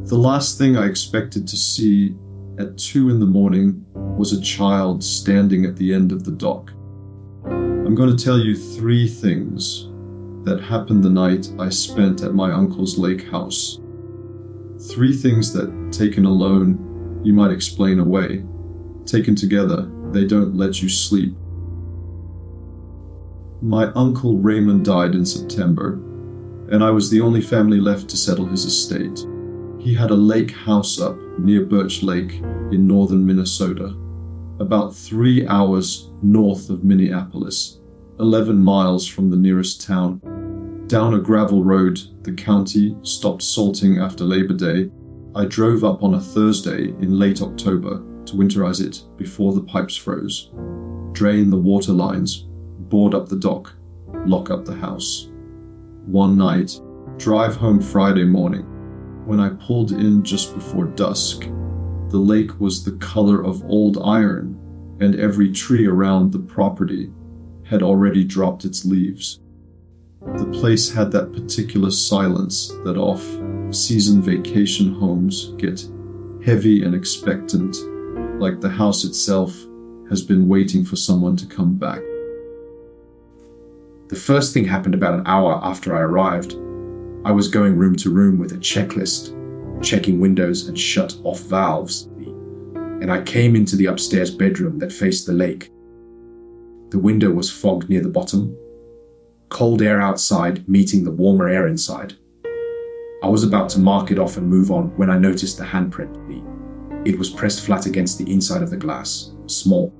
The last thing I expected to see at 2 in the morning was a child standing at the end of the dock. I'm going to tell you 3 things that happened the night I spent at my uncle's lake house. 3 things that, taken alone, you might explain away. Taken together, they don't let you sleep. My uncle Raymond died in September, and I was the only family left to settle his estate. He had a lake house up near Birch Lake in northern Minnesota, about 3 hours north of Minneapolis, 11 miles from the nearest town. Down a gravel road, the county stopped salting after Labor Day. I drove up on a Thursday in late October to winterize it before the pipes froze, drain the water lines, board up the dock, lock up the house. One night, drive home Friday morning. When I pulled in just before dusk, the lake was the color of old iron, and every tree around the property had already dropped its leaves. The place had that particular silence that off-season vacation homes get heavy and expectant, like the house itself has been waiting for someone to come back. The first thing happened about an hour after I arrived. I was going room to room with a checklist, checking windows and shut-off valves, and I came into the upstairs bedroom that faced the lake. The window was fogged near the bottom, cold air outside meeting the warmer air inside. I was about to mark it off and move on when I noticed the handprint. It was pressed flat against the inside of the glass, small.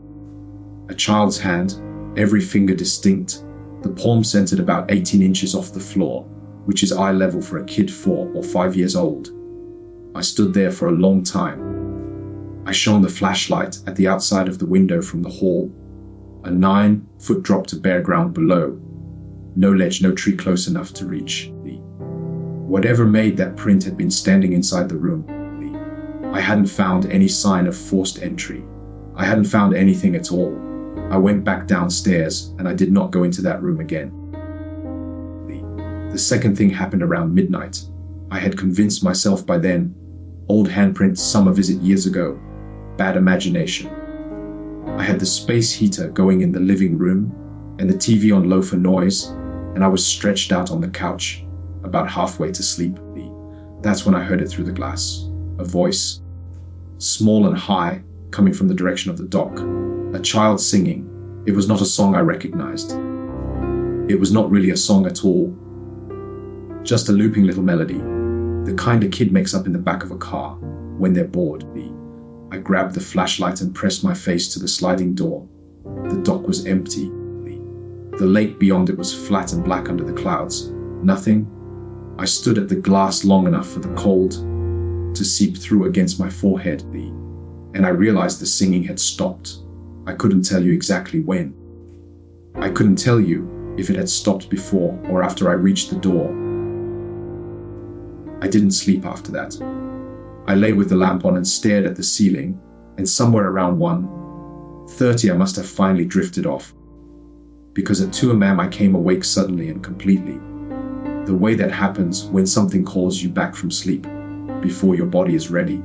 A child's hand, every finger distinct, the palm centered about 18 inches off the floor, which is eye level for a kid 4 or 5 years old. I stood there for a long time. I shone the flashlight at the outside of the window from the hall, a 9-foot drop to bare ground below. No ledge, no tree close enough to reach. Whatever made that print had been standing inside the room. I hadn't found any sign of forced entry. I hadn't found anything at all. I went back downstairs and I did not go into that room again. The second thing happened around midnight. I had convinced myself by then, old handprint, summer visit years ago, bad imagination. I had the space heater going in the living room and the TV on low for noise, and I was stretched out on the couch, about halfway to sleep. That's when I heard it through the glass. A voice, small and high, coming from the direction of the dock. A child singing. It was not a song I recognized. It was not really a song at all. Just a looping little melody, the kind a kid makes up in the back of a car when they're bored. I grabbed the flashlight and pressed my face to the sliding door. The dock was empty. The lake beyond it was flat and black under the clouds. Nothing. I stood at the glass long enough for the cold to seep through against my forehead, and I realized the singing had stopped. I couldn't tell you exactly when. I couldn't tell you if it had stopped before or after I reached the door. I didn't sleep after that. I lay with the lamp on and stared at the ceiling, and somewhere around 1:30 I must have finally drifted off. Because at 2 a.m. I came awake suddenly and completely. The way that happens when something calls you back from sleep, before your body is ready.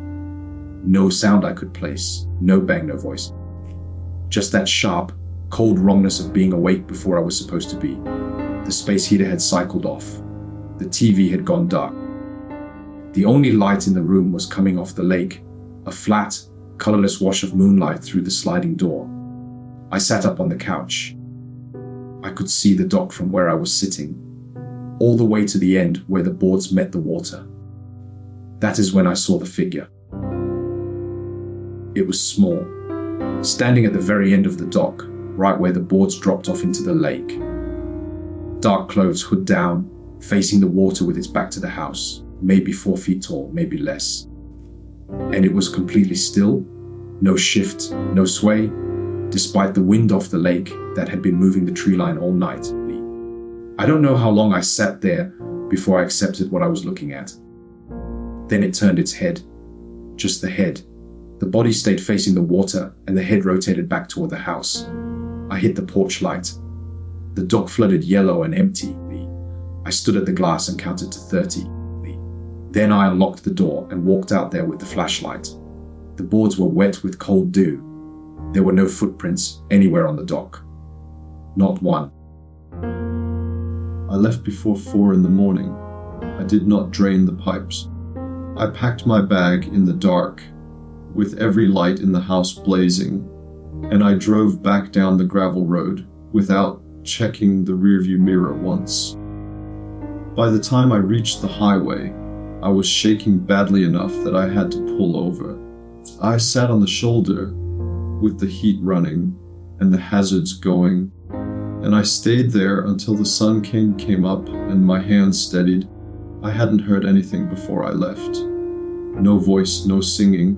No sound I could place, no bang, no voice. Just that sharp, cold wrongness of being awake before I was supposed to be. The space heater had cycled off. The TV had gone dark. The only light in the room was coming off the lake, a flat, colorless wash of moonlight through the sliding door. I sat up on the couch. I could see the dock from where I was sitting, all the way to the end where the boards met the water. That is when I saw the figure. It was small, standing at the very end of the dock, right where the boards dropped off into the lake. Dark clothes, hood down, facing the water with its back to the house, maybe 4 feet tall, maybe less. And it was completely still, no shift, no sway, despite the wind off the lake that had been moving the tree line all night. I don't know how long I sat there before I accepted what I was looking at. Then it turned its head, just the head. The body stayed facing the water and the head rotated back toward the house. I hit the porch light. The dock flooded yellow and empty. I stood at the glass and counted to 30. Then I unlocked the door and walked out there with the flashlight. The boards were wet with cold dew. There were no footprints anywhere on the dock. Not one. I left before 4 in the morning. I did not drain the pipes. I packed my bag in the dark, with every light in the house blazing, and I drove back down the gravel road without checking the rearview mirror once. By the time I reached the highway, I was shaking badly enough that I had to pull over. I sat on the shoulder with the heat running and the hazards going, and I stayed there until the sun came up and my hands steadied. I hadn't heard anything before I left. No voice, no singing.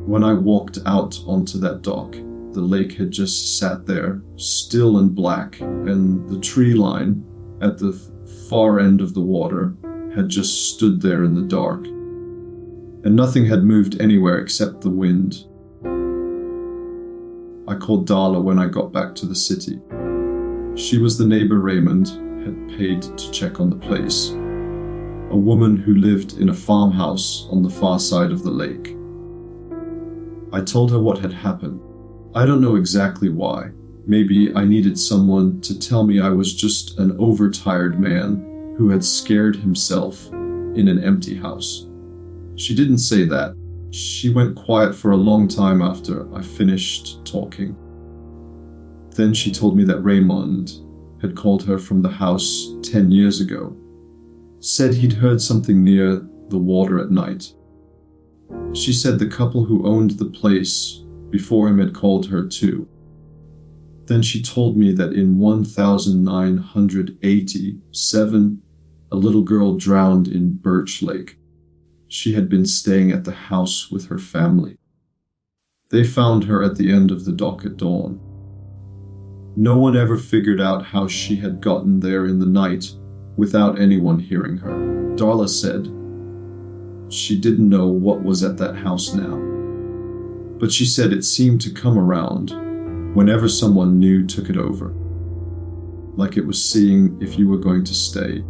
When I walked out onto that dock, the lake had just sat there, still and black, and the tree line at the far end of the water had just stood there in the dark. And nothing had moved anywhere except the wind. I called Darla when I got back to the city. She was the neighbor Raymond had paid to check on the place, a woman who lived in a farmhouse on the far side of the lake. I told her what had happened. I don't know exactly why. Maybe I needed someone to tell me I was just an overtired man who had scared himself in an empty house. She didn't say that. She went quiet for a long time after I finished talking. Then she told me that Raymond had called her from the house 10 years ago. Said he'd heard something near the water at night. She said the couple who owned the place before him had called her too. Then she told me that in 1987, a little girl drowned in Birch Lake. She had been staying at the house with her family. They found her at the end of the dock at dawn. No one ever figured out how she had gotten there in the night without anyone hearing her. Darla said she didn't know what was at that house now, but she said it seemed to come around whenever someone new took it over, like it was seeing if you were going to stay.